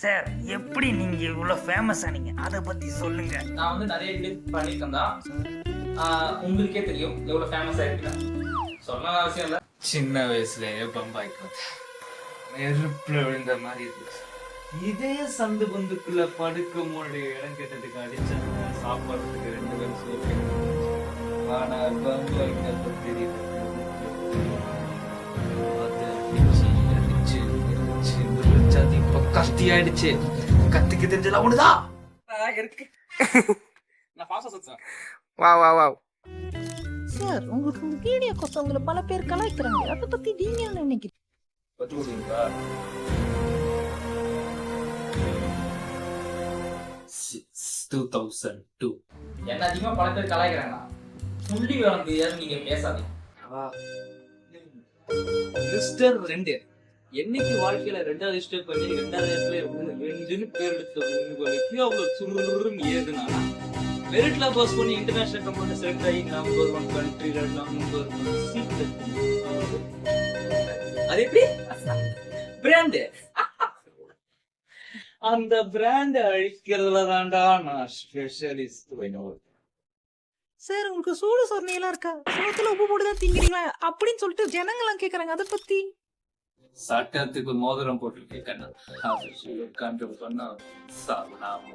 Sir எப்படி நீங்க இவ்வளவு ஃபேமஸ் ஆனீங்க அதை பத்தி சொல்லுங்க. நான் வந்து நிறைய வீடியோ பண்ணியிருக்கேன் தான். உங்களுக்கே தெரியும் எவ்வளவு ஃபேமஸ் ஆயிருக்கேன். சொல்லணும் அவசியம் இல்லை. சின்ன வயசுலயே பம்பாய்க்கு நெருப்புல விழுந்த மாதிரி இருக்கு. இதே சந்து பந்துக்குள்ள படுக்க முடிய இடம் கேட்டதுக்கு அடிச்சாங்க. சாப்பிட்றதுக்கு 2 பேரும் சோறு. ஆனா பம்பாய்க்கு தெரியும் கத்தி ஆயிடுச்சு. கத்திக்கு தெரிஞ்சதா ஒண்ணுதான் இருக்கு. நான் பாச சொல்றேன். வா சார், உங்களுக்கு வீடியோ கோசவங்கள பல பேர் கலாய்க்கிறாங்க. அதை பத்தி நீங்க என்ன நினைக்கிறீங்க? பத்து கொடுங்களா? 2002 என்ன அதிகமா பல பேர் கலாய்க்கிறாங்க. புள்ளி வந்து நீங்க பேசாதீங்க. மிஸ்டர் 2 என்னைக்கு வாழ்க்கையில 2வது ஸ்டெப் பண்ணி 2வது இடத்துல 2ன்னு பேர் எடுத்து உங்களுக்கு அவ்வளவு சுருன்னு ஏதுனா மெரிட்ல பாஸ் பண்ணி இன்டர்நேஷனல் கம்பெனி செலக்ட் ஆகி நம்பர் 1 கண்ட்ரில நம்பர் 1 சீட் அது எப்படி பிராண்ட் அந்த பிராண்ட் அழிக்கிறதுல தான்டா நான் ஸ்பெஷலிஸ்ட். சார், உங்களுக்கு சூடு சொன்னையெல்லாம் இருக்கா? சோத்துல உப்பு போட்டுதான் திங்கிறீங்களா அப்படின்னு சொல்லிட்டு ஜனங்களாம் கேக்குறாங்க. அதை பத்தி சட்டத்துக்கு மோதிரம் போட்டு கேட்கணும். கண்ட்ரோல் பண்ணா சாப்பிடாம